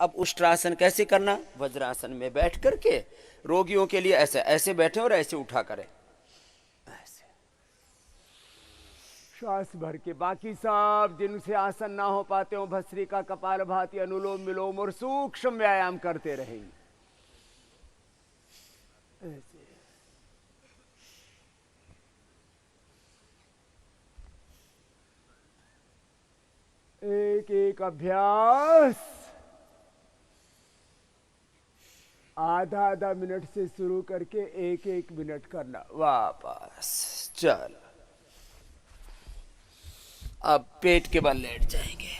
अब उष्ट्रासन कैसे करना? वज्रासन में बैठ करके रोगियों के लिए ऐसे ऐसे बैठे और ऐसे उठा करें, ऐसे श्वास भर के। बाकी सब जिनसे आसन ना हो पाते हो, भस्त्रिका, कपालभाति, अनुलोम विलोम और सूक्ष्म व्यायाम करते रहेंगे ऐसे। एक एक अभ्यास आधा आधा मिनट से शुरू करके एक एक मिनट करना। वापस चल। अब पेट के बल लेट जाएंगे।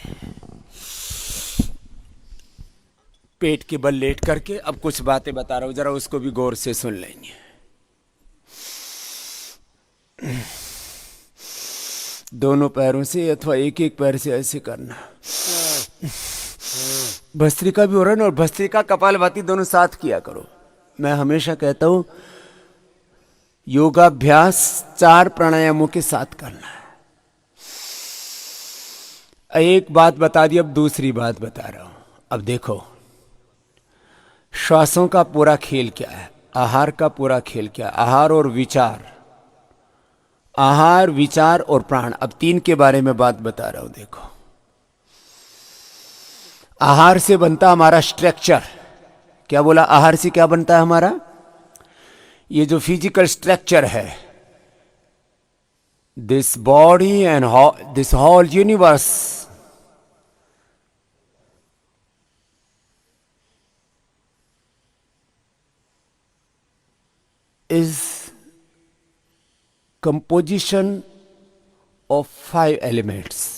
पेट के बल लेट करके अब कुछ बातें बता रहा हूं, जरा उसको भी गौर से सुन लेंगे। दोनों पैरों से अथवा एक एक पैर से ऐसे करना। भस्त्रिका भी हो रहा है ना, और भस्त्रिका कपालभाति दोनों साथ किया करो। मैं हमेशा कहता हूं योगाभ्यास 4 प्राणायामों के साथ करना है। एक बात बता दी, अब दूसरी बात बता रहा हूं। अब देखो, श्वासों का पूरा खेल क्या है, आहार का पूरा खेल क्या है। आहार और विचार, आहार, विचार और प्राण, अब 3 के बारे में बात बता रहा हूं। देखो, आहार से बनता हमारा स्ट्रक्चर। क्या बोला? आहार से क्या बनता है हमारा? ये जो फिजिकल स्ट्रक्चर है, this body and this whole universe is composition of 5 elements.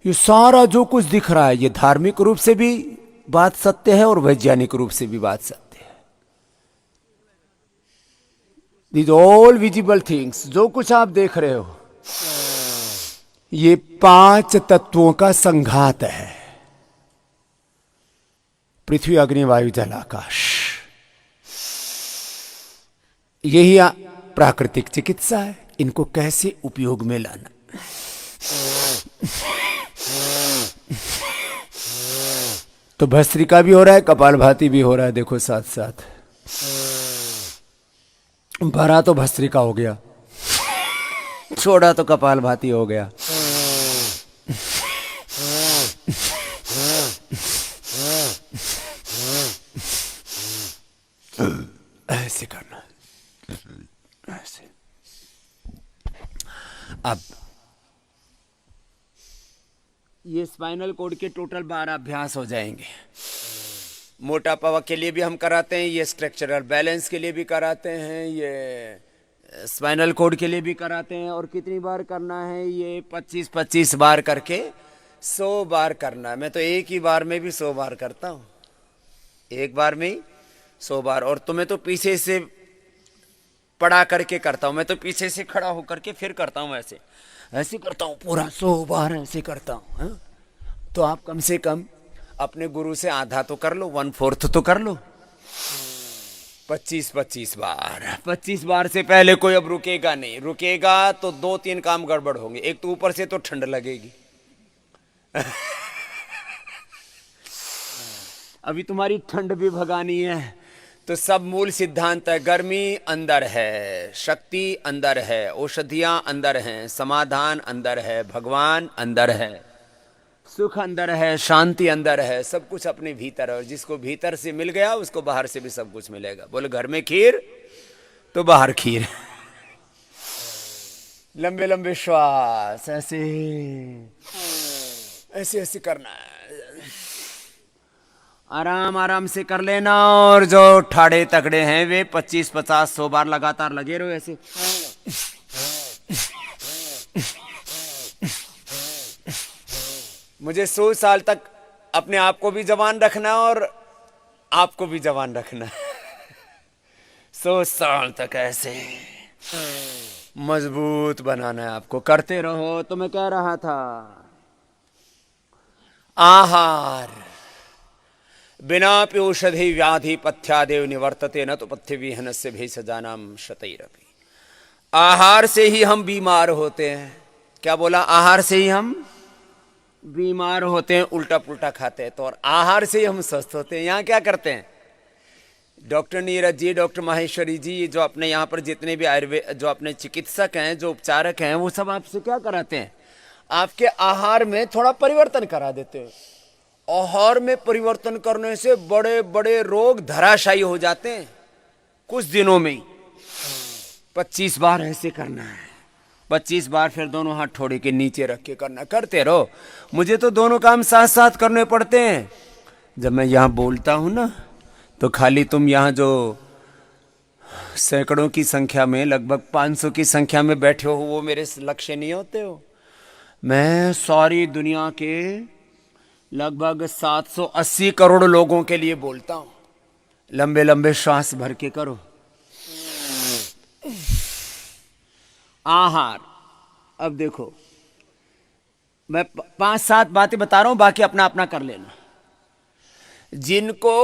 ये सारा जो कुछ दिख रहा है, ये धार्मिक रूप से भी बात सत्य है और वैज्ञानिक रूप से भी बात सत्य है। दीज ऑल विजिबल थिंग्स, जो कुछ आप देख रहे हो, ये 5 तत्वों का संघात है। पृथ्वी, अग्नि, वायु, जल, आकाश। यही प्राकृतिक चिकित्सा है। इनको कैसे उपयोग में लाना। तो भस्त्रिका भी हो रहा है, कपालभाति भी हो रहा है। देखो साथ साथ भरा तो भस्त्रिका हो गया, छोड़ा तो कपालभाति हो गया। ऐसे करना, ऐसे। अब ये स्पाइनल कोड के टोटल 12 अभ्यास हो जाएंगे। मोटापा के लिए भी हम कराते हैं, ये स्ट्रक्चरल बैलेंस के लिए भी कराते हैं, ये स्पाइनल कोड के लिए भी कराते हैं। और कितनी बार करना है? ये 25-25 बार करके 100 बार करना है। मैं तो एक ही बार में भी 100 बार करता हूँ, एक बार में ही 100 बार। और तुम्हें तो पीछे से पड़ा करके करता हूँ, मैं तो पीछे से खड़ा होकर के फिर करता हूँ, ऐसे ऐसे करता हूँ, पूरा 100 बार ऐसे करता हूँ। तो आप कम से कम अपने गुरु से आधा तो कर लो, 1/4 तो कर लो। 25-25 बार। 25 बार से पहले कोई अब रुकेगा नहीं। रुकेगा तो 2-3 काम गड़बड़ होंगे। एक तो ऊपर से तो ठंड लगेगी। अभी तुम्हारी ठंड भी भगानी है। तो सब मूल सिद्धांत है। गर्मी अंदर है, शक्ति अंदर है, औषधियां अंदर हैं, समाधान अंदर है, भगवान अंदर है, सुख अंदर है, शांति अंदर है। सब कुछ अपने भीतर है। और जिसको भीतर से मिल गया उसको बाहर से भी सब कुछ मिलेगा। बोले घर में खीर तो बाहर खीर। लंबे लंबे श्वास, ऐसे ऐसे ऐसे करना है। आराम आराम से कर लेना। और जो ठाड़े तगड़े हैं वे 25-50-100 बार लगातार लगे रहो ऐसे। मुझे 100 साल तक अपने आप को भी जवान रखना है और आपको भी जवान रखना है। 100 साल तक ऐसे मजबूत बनाना है आपको। करते रहो। तो मैं कह रहा था, आहार बिना औषधि व्याधि पथ्यादेव निवर्तते, न तो पथ्य विहन से भेषजानाम शतैरपि। आहार से ही हम बीमार होते हैं। क्या बोला? आहार से ही हम बीमार होते हैं, उल्टा पुल्टा खाते हैं, तो और आहार से ही हम स्वस्थ होते हैं। यहाँ क्या करते हैं डॉक्टर नीरज जी, डॉक्टर माहेश्वरी जी, जो अपने यहाँ पर जितने भी आयुर्वेद जो अपने चिकित्सक हैं, जो उपचारक हैं, वो सब आपसे क्या कराते हैं, आपके आहार में थोड़ा परिवर्तन करा देते हैं। आहार में परिवर्तन करने से बड़े बड़े रोग धराशायी हो जाते हैं कुछ दिनों में ही। 25 बार ऐसे करना है, 25 बार, फिर दोनों हाथ ठोड़ी के नीचे रख के करना, करते रहो। मुझे तो दोनों काम साथ साथ करने पड़ते हैं। जब मैं यहाँ बोलता हूँ ना, तो खाली तुम यहाँ जो सैकड़ों की संख्या में, लगभग 500 की संख्या में बैठे हो, वो मेरे लक्ष्य नहीं होते हो। मैं सारी दुनिया के लगभग 780 करोड़ लोगों के लिए बोलता हूँ। लंबे लंबे श्वास भर के करो। आहार, अब देखो मैं 5-7 बातें बता रहा हूं, बाकी अपना अपना कर लेना। जिनको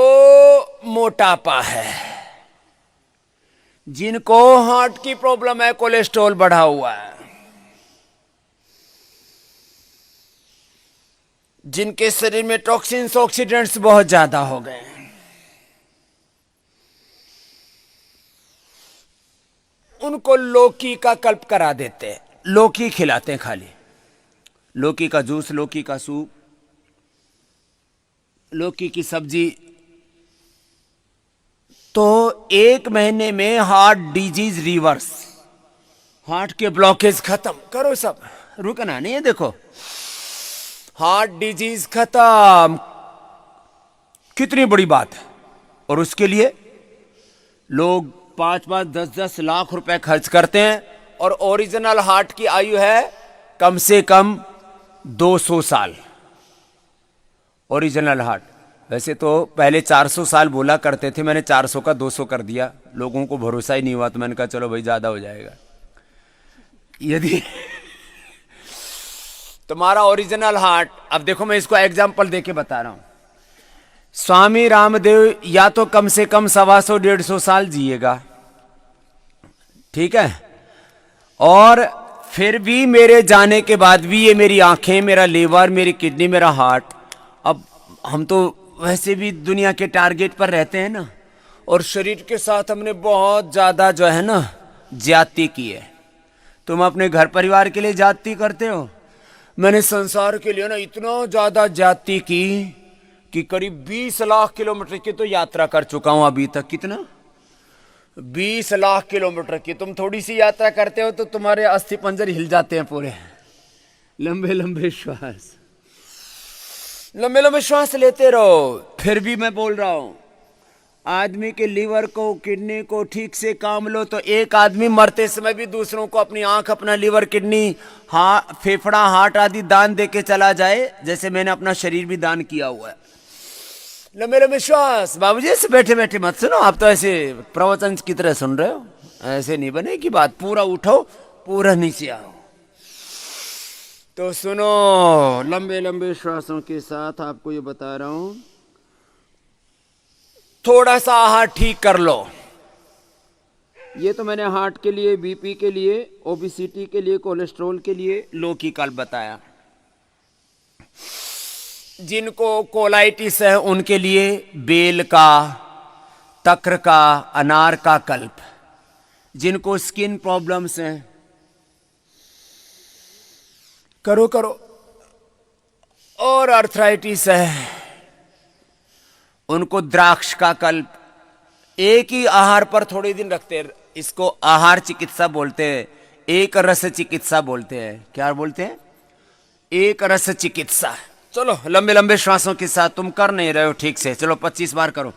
मोटापा है, जिनको हार्ट की प्रॉब्लम है, कोलेस्ट्रॉल बढ़ा हुआ है, जिनके शरीर में टॉक्सिन्स ऑक्सीडेंट्स बहुत ज्यादा हो गए हैं, उनको लौकी का कल्प करा देते हैं। लौकी खिलाते हैं, खाली लौकी का जूस, लौकी का सूप, लौकी की सब्जी। तो 1 महीने में हार्ट डिजीज रिवर्स, हार्ट के ब्लॉकेज खत्म करो सब, रुकना नहीं है। देखो हार्ट डिजीज खत्म, कितनी बड़ी बात है। और उसके लिए लोग 5-5, 10-10 लाख रुपए खर्च करते हैं, और ओरिजिनल हार्ट की आयु है कम से कम 200 साल। ओरिजिनल हार्ट, वैसे तो पहले 400 साल बोला करते थे, मैंने 400 का 200 कर दिया, लोगों को भरोसा ही नहीं हुआ, तो मैंने कहा चलो भाई ज्यादा हो जाएगा। यदि तुम्हारा ओरिजिनल हार्ट, अब देखो मैं इसको एग्जाम्पल देके बता रहा हूं। स्वामी रामदेव या तो कम से कम 125-150 साल जिएगा, ठीक है, और फिर भी मेरे जाने के बाद भी ये मेरी आंखें, मेरा लीवर, मेरी किडनी, मेरा हार्ट, अब हम तो वैसे भी दुनिया के टारगेट पर रहते हैं ना, और शरीर के साथ हमने बहुत ज्यादा जो है ना ज्यादती की है। तुम अपने घर परिवार के लिए ज्यादती करते हो, मैंने संसार के लिए ना इतना ज्यादा ज्यादती की कि करीब 20 लाख किलोमीटर की तो यात्रा कर चुका हूं अभी तक। कितना? 20 लाख किलोमीटर की। तुम थोड़ी सी यात्रा करते हो तो तुम्हारे अस्थि पंजर हिल जाते हैं पूरे। लंबे लंबे श्वास, लंबे लंबे श्वास लेते रहो। फिर भी मैं बोल रहा हूं, आदमी के लीवर को, किडनी को ठीक से काम लो, तो एक आदमी मरते समय भी दूसरों को अपनी आंख, अपना लीवर, किडनी, फेफड़ा, हार्ट आदि दान दे के चला जाए, जैसे मैंने अपना शरीर भी दान किया हुआ है। लंबे लंबे श्वास। बाबूजी ऐसे बैठे बैठे मत सुनो, आप तो ऐसे प्रवचन की तरह सुन रहे हो, ऐसे नहीं बनेगी बात। पूरा उठो, पूरा नीचे आओ। तो सुनो, लंबे लंबे श्वासों के साथ आपको ये बता रहा हूं, थोड़ा सा आहार ठीक कर लो। ये तो मैंने हार्ट के लिए, बीपी के लिए, ओबेसिटी के लिए, कोलेस्ट्रॉल के लिए लौकी कल्प बताया। जिनको कोलाइटिस है उनके लिए बेल का, तक्र का, अनार का कल्प। जिनको स्किन प्रॉब्लम्स हैं, करो करो। और अर्थराइटिस है उनको द्राक्ष का कल्प। एक ही आहार पर थोड़े दिन रखते हैं, इसको आहार चिकित्सा बोलते हैं, एक रस चिकित्सा बोलते हैं। क्या बोलते हैं? एक रस चिकित्सा। चलो लंबे लंबे श्वासों के साथ, तुम कर नहीं रहे हो ठीक से, चलो 25 बार करो।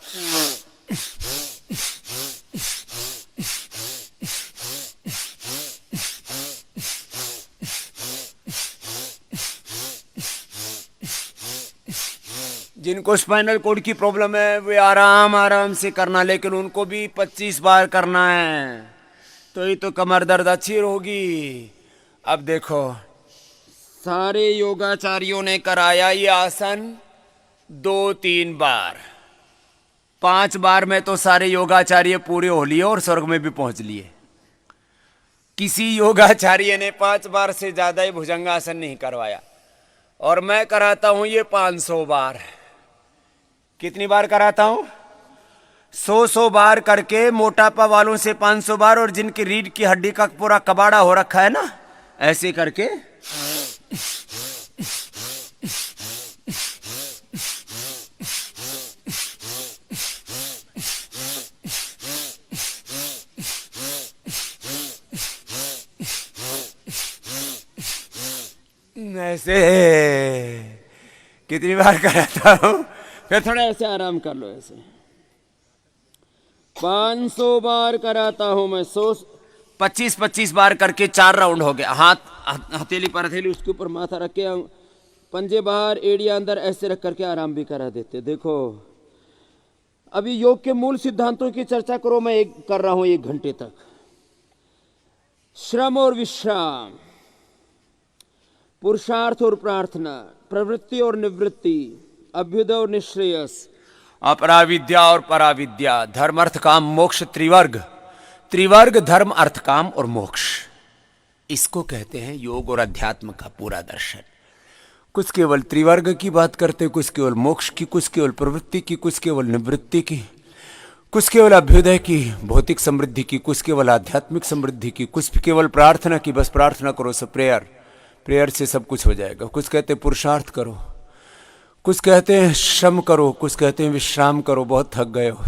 जिनको स्पाइनल कोड की प्रॉब्लम है वे आराम आराम से करना, लेकिन उनको भी 25 बार करना है, तो ही तो कमर दर्द अच्छी होगी। अब देखो, सारे योगाचार्यों ने कराया ये आसन 2-3 बार, 5 बार में तो सारे योगाचार्य पूरे हो लिए और स्वर्ग में भी पहुंच लिए। किसी योगाचार्य ने 5 बार से ज्यादा ही भुजंगासन नहीं करवाया। और मैं कराता हूं ये 500 बार। कितनी बार कराता हूं? 100 बार करके मोटापा वालों से 500 बार, और जिनकी रीढ़ की हड्डी का पूरा कबाड़ा हो रखा है ना, ऐसे करके ऐसे कितनी बार कराता हूं? फिर थोड़ा ऐसे आराम कर लो, ऐसे 500 बार कराता हूं मैं। 25-25 बार करके 4 राउंड हो गया। हथेली पर हथेली, उसके ऊपर माथा रख के, पंजे बाहर एड़िया अंदर, ऐसे रख करके आराम भी करा देते। देखो अभी योग के मूल सिद्धांतों की चर्चा करो, मैं कर रहा हूं 1 घंटे तक। श्रम और विश्राम, पुरुषार्थ और प्रार्थना, प्रवृत्ति और निवृत्ति, अभ्युदय और निश्रेयस, अपराविद्या और पराविद्या, धर्म अर्थ काम मोक्ष, त्रिवर्ग धर्म अर्थ काम और मोक्ष। इसको कहते हैं योग और अध्यात्म का पूरा दर्शन। कुछ केवल त्रिवर्ग की बात करते, कुछ केवल मोक्ष की, कुछ केवल प्रवृत्ति की, कुछ केवल निवृत्ति की, कुछ केवल अभ्युदय की, भौतिक समृद्धि की, कुछ केवल आध्यात्मिक समृद्धि की, कुछ केवल प्रार्थना की, बस प्रार्थना करो, सब प्रेयर से सब कुछ हो जाएगा। कुछ कहते हैं पुरुषार्थ करो, कुछ कहते हैं श्रम करो, कुछ कहते हैं विश्राम करो, बहुत थक गए हो,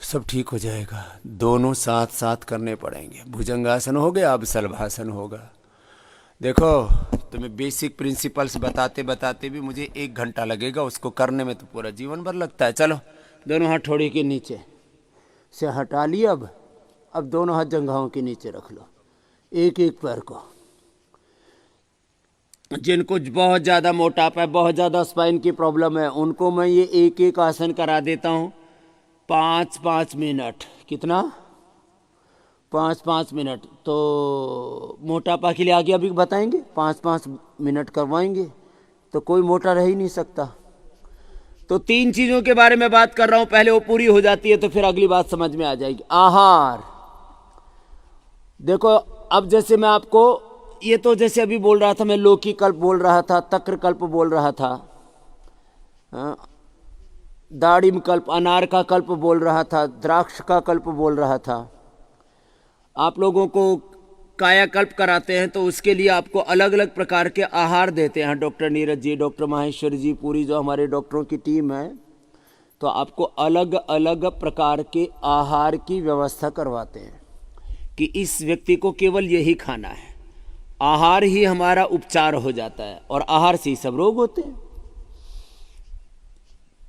सब ठीक हो जाएगा। दोनों साथ साथ करने पड़ेंगे। भुजंगासन हो गया, अब शलभासन होगा। देखो तुम्हें बेसिक प्रिंसिपल्स बताते बताते भी मुझे 1 घंटा लगेगा, उसको करने में तो पूरा जीवन भर लगता है। चलो दोनों हाथ ठोड़ी के नीचे से हटा लिए। अब दोनों हाथ जंघाओं के नीचे रख लो, एक एक पैर को। जिनको बहुत ज़्यादा मोटापा है, बहुत ज़्यादा स्पाइन की प्रॉब्लम है, उनको मैं ये एक एक आसन करा देता हूँ 5-5 मिनट। कितना? 5-5 मिनट। तो मोटापा के लिए आगे अभी बताएंगे, 5-5 मिनट करवाएंगे तो कोई मोटा रह ही नहीं सकता। तो 3 चीज़ों के बारे में बात कर रहा हूँ, पहले वो पूरी हो जाती है तो फिर अगली बात समझ में आ जाएगी। आहार, देखो अब जैसे मैं आपको, ये तो जैसे अभी बोल रहा था मैं, लोकी कल्प बोल रहा था, तक्र कल्प बोल रहा था, दाड़िम कल्प, अनार का कल्प बोल रहा था, द्राक्ष का कल्प बोल रहा था। आप लोगों को कायाकल्प कराते हैं तो उसके लिए आपको अलग अलग प्रकार के आहार देते हैं डॉक्टर नीरज जी, डॉक्टर माहेश्वर जी, पूरी जो हमारे डॉक्टरों की टीम है, तो आपको अलग अलग प्रकार के आहार की व्यवस्था करवाते हैं कि इस व्यक्ति को केवल यही खाना है। आहार ही हमारा उपचार हो जाता है, और आहार से ही सब रोग होते हैं।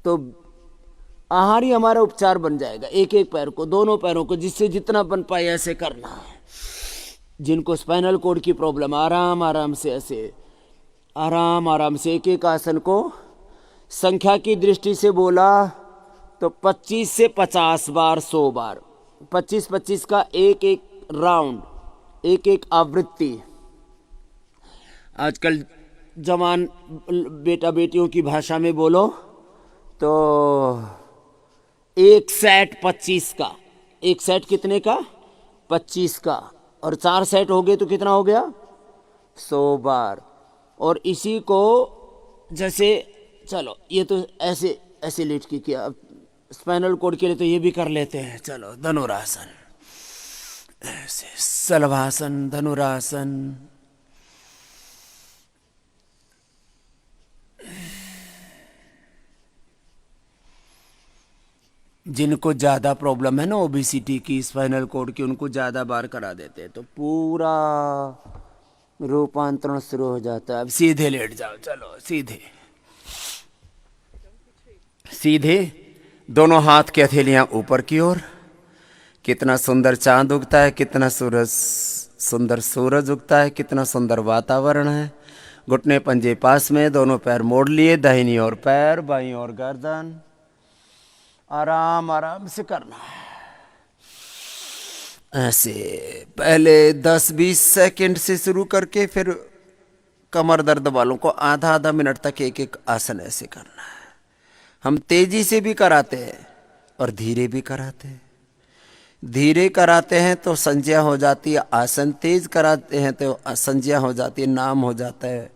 तो आहार ही हमारा उपचार बन जाएगा। एक एक पैर को, दोनों पैरों को, जिससे जितना बन पाए ऐसे करना है। जिनको स्पाइनल कोड की प्रॉब्लम, आराम आराम से, ऐसे आराम आराम से एक एक आसन को संख्या की दृष्टि से बोला तो 25 से 50 बार, 100 बार, 25-25 का एक एक राउंड, एक एक आवृत्ति। आजकल जवान बेटा बेटियों की भाषा में बोलो तो 1 सेट 25 का। 1 सेट कितने का? 25 का। और 4 सेट हो गए तो कितना हो गया? 100 बार। और इसी को जैसे, चलो ये तो ऐसे ऐसे लेट के किया, अब स्पाइनल कोड के लिए तो ये भी कर लेते हैं। चलो धनुरासन, ऐसे शलभासन, धनुरासन। जिनको ज़्यादा प्रॉब्लम है ना ओबेसिटी की, स्पाइनल कोड की, उनको ज़्यादा बार करा देते हैं तो पूरा रूपांतरण शुरू हो जाता है। अब सीधे लेट जाओ, चलो सीधे सीधे, दोनों हाथ की हथेलियाँ ऊपर की ओर। कितना सुंदर चांद उगता है, कितना सुंदर सूरज उगता है, कितना सुंदर वातावरण है। घुटने पंजे पास में, दोनों पैर मोड़ लिए, दाहिनी ओर पैर, बाईं ओर गर्दन। आराम आराम से करना है ऐसे। पहले 10-20 सेकंड से शुरू करके फिर कमर दर्द वालों को आधा आधा मिनट तक एक एक आसन ऐसे करना है। हम तेजी से भी कराते हैं और धीरे भी कराते हैं। धीरे कराते हैं तो संज्ञा हो जाती है आसन, तेज कराते हैं तो संज्ञा हो जाती है नाम हो जाता है,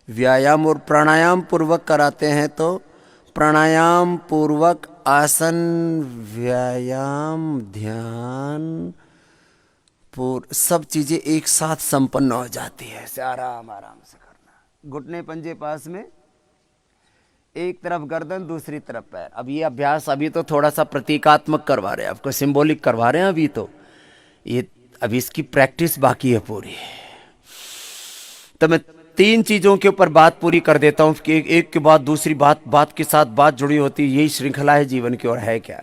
व्यायाम और प्राणायाम पूर्वक कराते हैं तो प्राणायाम पूर्वक आसन, व्यायाम, ध्यान सब चीजें एक साथ संपन्न हो जाती है। ऐसे आराम आराम से करना, घुटने पंजे पास में, एक तरफ गर्दन दूसरी तरफ पैर। अब ये अभ्यास अभी तो थोड़ा सा प्रतीकात्मक करवा रहे हैं आपको, सिंबॉलिक करवा रहे हैं अभी तो, ये अभी इसकी प्रैक्टिस बाकी है पूरी। तो मैं 3 चीजों के ऊपर बात पूरी कर देता हूं कि एक के बाद दूसरी बात के साथ बात जुड़ी होती है। यही श्रृंखला है जीवन की। और है क्या?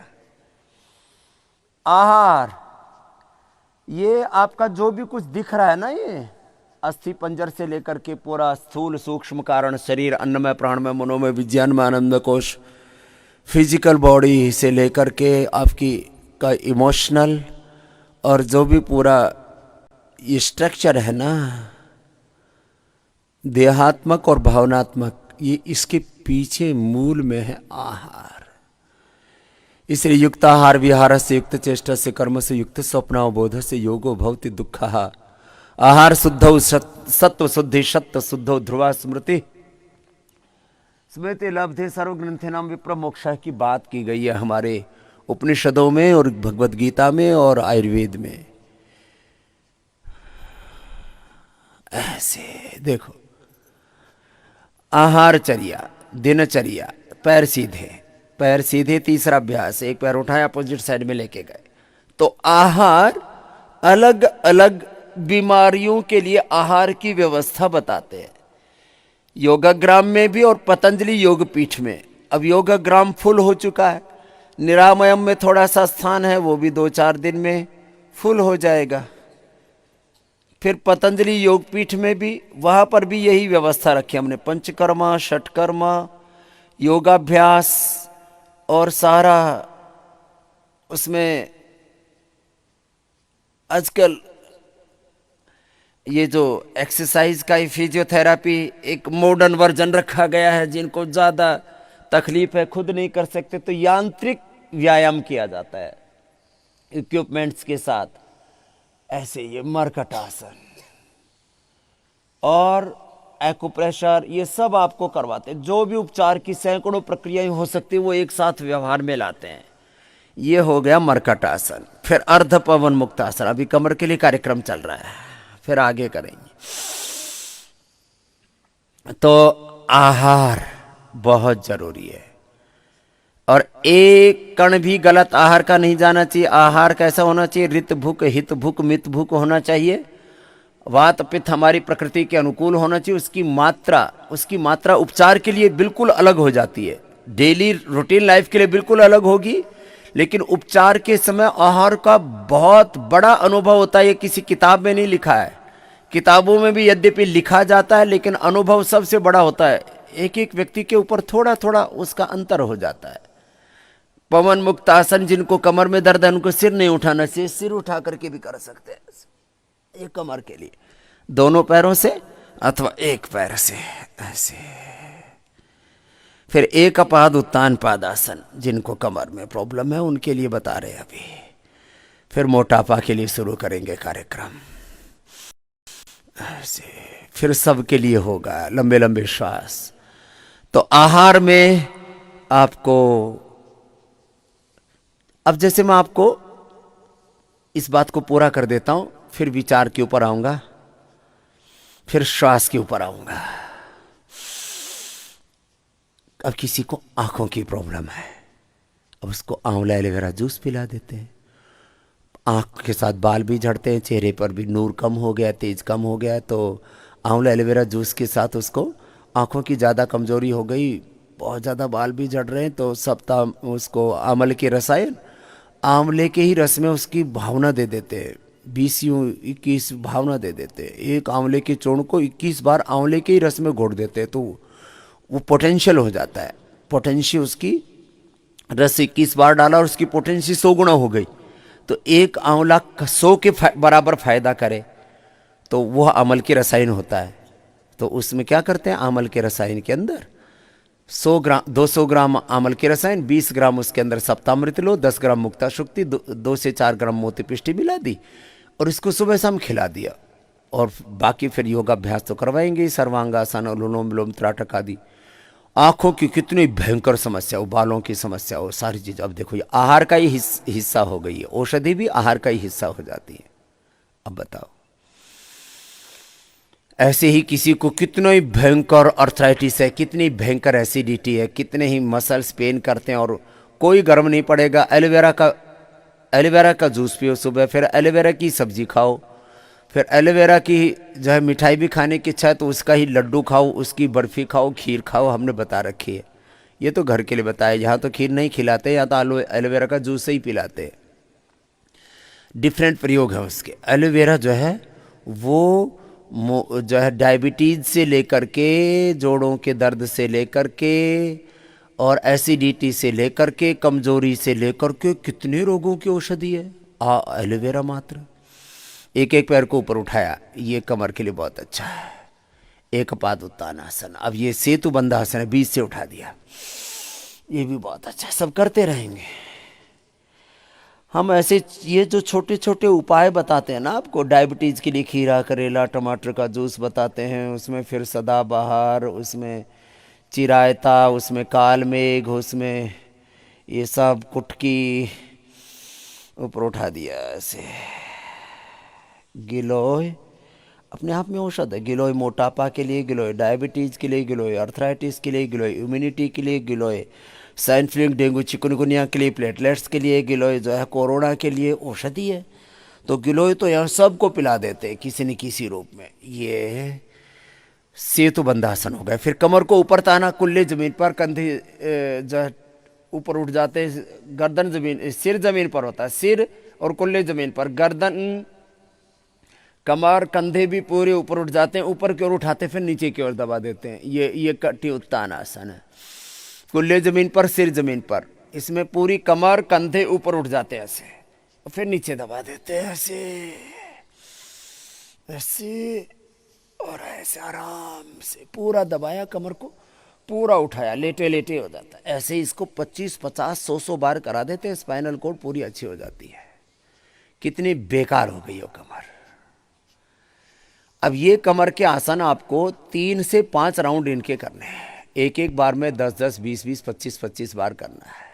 आहार। ये आपका जो भी कुछ दिख रहा है ना, ये अस्थि पंजर से लेकर के पूरा स्थूल सूक्ष्म कारण शरीर, अन्नमय प्राणमय मनोमय विज्ञानमय आनंद कोश, फिजिकल बॉडी से लेकर के आपकी का इमोशनल, और जो भी पूरा ये स्ट्रक्चर है ना, देहात्मक और भावनात्मक, ये इसके पीछे मूल में है आहार। इसलिए युक्त आहार विहार से युक्त चेष्टा से कर्म से युक्त स्वप्नावबोध से योगो भवति दुःख। आहार शुद्धौ सत्व शुद्धि सत्य शुद्धौ ध्रुवा स्मृति स्मृति लब्धे सर्वग्रंथे नाम विप्र मोक्ष की बात की गई है हमारे उपनिषदों में और भगवद गीता में और आयुर्वेद में। ऐसे देखो, आहारचर्या, दिनचर्या, पैर सीधे तीसरा अभ्यास, एक पैर उठाया अपोजिट साइड में लेके गए। तो आहार, अलग अलग बीमारियों के लिए आहार की व्यवस्था बताते हैं, योगाग्राम में भी और पतंजलि योग पीठ में। अब योगाग्राम फुल हो चुका है, निरामयम में थोड़ा सा स्थान है, वो भी 2-4 दिन में फुल हो जाएगा। फिर पतंजलि योग पीठ में भी, वहां पर भी यही व्यवस्था रखी हमने, पंचकर्मा, षटकर्मा, योगाभ्यास और सारा उसमें आजकल ये जो एक्सरसाइज का ही फिजियोथेरापी एक मॉडर्न वर्जन रखा गया है। जिनको ज़्यादा तकलीफ है, खुद नहीं कर सकते, तो यांत्रिक व्यायाम किया जाता है इक्विपमेंट्स के साथ। ऐसे ये मरकट आसन और एक्यूप्रेशर, ये सब आपको करवाते हैं। जो भी उपचार की सैकड़ों प्रक्रियाएं हो सकती है, वो एक साथ व्यवहार में लाते हैं। ये हो गया मरकट आसन। फिर अर्ध पवन मुक्त आसन, अभी कमर के लिए कार्यक्रम चल रहा है, फिर आगे करेंगे। तो आहार बहुत जरूरी है और एक कण भी गलत आहार का नहीं जाना चाहिए। आहार कैसा होना चाहिए? रित भूख, हित भूख, मित भूख होना चाहिए। वात पित्त हमारी प्रकृति के अनुकूल होना चाहिए। उसकी मात्रा उपचार के लिए बिल्कुल अलग हो जाती है, डेली रूटीन लाइफ के लिए बिल्कुल अलग होगी, लेकिन उपचार के समय आहार का बहुत बड़ा अनुभव होता है। ये किसी किताब में नहीं लिखा है, किताबों में भी यद्यपि लिखा जाता है, लेकिन अनुभव सबसे बड़ा होता है। एक एक व्यक्ति के ऊपर थोड़ा थोड़ा उसका अंतर हो जाता है। पवन मुक्त आसन, जिनको कमर में दर्द है उनको सिर नहीं उठाना चाहिए, सिर उठा करके भी कर सकते हैं। ये कमर के लिए, दोनों पैरों से अथवा एक पैर से ऐसे। फिर एक अपाद उत्तान पादासन, जिनको कमर में प्रॉब्लम है उनके लिए बता रहे हैं अभी। फिर मोटापा के लिए शुरू करेंगे कार्यक्रम ऐसे। फिर सबके लिए होगा लंबे लंबे श्वास। तो आहार में आपको, अब जैसे मैं आपको इस बात को पूरा कर देता हूं, फिर विचार के ऊपर आऊंगा, फिर श्वास के ऊपर आऊंगा। अब किसी को आंखों की प्रॉब्लम है, अब उसको आंवला एलोवेरा जूस पिला देते हैं। आंख के साथ बाल भी झड़ते हैं, चेहरे पर भी नूर कम हो गया, तेज कम हो गया, तो आंवला एलोवेरा जूस के साथ उसको, आंखों की ज़्यादा कमजोरी हो गई, बहुत ज़्यादा बाल भी झड़ रहे हैं, तो सप्ताह उसको आंवले के रसायन, आंवले के ही रस में उसकी भावना दे देते हैं, 20-21 भावना दे देते हैं। एक आंवले के चूर्ण को 21 बार आंवले के ही रस में घोट देते हैं, तो वो पोटेंशियल हो जाता है। पोटेंशियल उसकी रस 21 बार डाला और उसकी पोटेंशियल 100 गुना हो गई। तो एक आंवला 100 के बराबर फायदा करे, तो वह आंवल के रसायन होता है। तो उसमें क्या करते हैं, आंवल के रसायन के अंदर 200 ग्राम आंवल के रसायन, 20 ग्राम उसके अंदर सप्तामृत लो, 10 ग्राम मुक्ता शुक्ति, 2 से 4 ग्राम मोती पिष्टी मिला दी और इसको सुबह शाम खिला दिया। और बाकी फिर योगाभ्यास तो करवाएंगे ही, सर्वांगासन, अनुलोम विलोम, त्राटक आदि। आँखों की कितनी भयंकर समस्या हो, बालों की समस्या हो, सारी चीज़। अब देखो ये आहार का ही हिस्सा हो गई है, औषधि भी आहार का ही हिस्सा हो जाती है। अब बताओ, ऐसे ही किसी को कितना ही भयंकर अर्थराइटिस है, कितनी भयंकर एसिडिटी है, कितने ही मसल्स पेन करते हैं, और कोई गर्म नहीं पड़ेगा। एलोवेरा का जूस पियो सुबह, फिर एलोवेरा की सब्जी खाओ, फिर एलोवेरा की जो है मिठाई भी खाने की इच्छा है तो उसका ही लड्डू खाओ, उसकी बर्फ़ी खाओ, खीर खाओ, हमने बता रखी है। ये तो घर के लिए बताया, यहाँ तो खीर नहीं खिलाते, या तो एलोवेरा का जूस से ही पिलाते। डिफरेंट प्रयोग है उसके। एलोवेरा जो है वो जो है डायबिटीज़ से लेकर के, जोड़ों के दर्द से लेकर के, और एसिडिटी से लेकर के, कमजोरी से लेकर के, कितने रोगों की औषधि है एलोवेरा मात्र। एक एक पैर को ऊपर उठाया, ये कमर के लिए बहुत अच्छा है। एक पाद उत्तानासन। अब ये सेतु बंधासन है, बीच से उठा दिया, ये भी बहुत अच्छा है। सब करते रहेंगे हम ऐसे। ये जो छोटे छोटे उपाय बताते हैं ना आपको, डायबिटीज़ के लिए खीरा, करेला, टमाटर का जूस बताते हैं, उसमें फिर सदाबहार, उसमें चिरायता, उसमें काल मेघ, उसमें ये सब कुटकी ऊपर उठा दिया ऐसे। गिलोय अपने आप में औषध है। गिलोय मोटापा के लिए, गिलोय डायबिटीज़ के लिए, गिलोय अर्थराइटिस के लिए, गिलोय इम्यूनिटी के लिए, गिलोय स्वाइन फ्लू, डेंगू, चिकनगुनिया के लिए, प्लेटलेट्स के लिए, गिलोय जो है कोरोना के लिए औषधि है। तो गिलोय तो यहाँ सबको पिला देते हैं किसी न किसी रूप में। ये सेतु बंधासन हो गया। फिर कमर को ऊपर ताना, कुल्ले जमीन पर, कंधे जो है ऊपर उठ जाते, गर्दन जमीन, सिर जमीन पर होता है, सिर और कुल्ले जमीन पर, गर्दन, कमर, कंधे भी पूरे ऊपर उठ जाते हैं, ऊपर की ओर उठाते फिर नीचे की ओर दबा देते हैं। ये कटी उत्तान आसन है। कुल्ले जमीन पर, सिर जमीन पर, इसमें पूरी कमर, कंधे ऊपर उठ जाते हैं ऐसे, और फिर नीचे दबा देते हैं ऐसे ऐसे, और ऐसे आराम से पूरा दबाया, कमर को पूरा उठाया, लेटे लेटे हो जाता है ऐसे। इसको 25, 50, 100 बार करा देते हैं, स्पाइनल कॉर्ड पूरी अच्छी हो जाती है। कितनी बेकार हो गई हो कमर। अब ये कमर के आसन आपको 3 से 5 राउंड इनके करने हैं, एक एक बार में 10-10, 20-20, 25-25 बार करना है।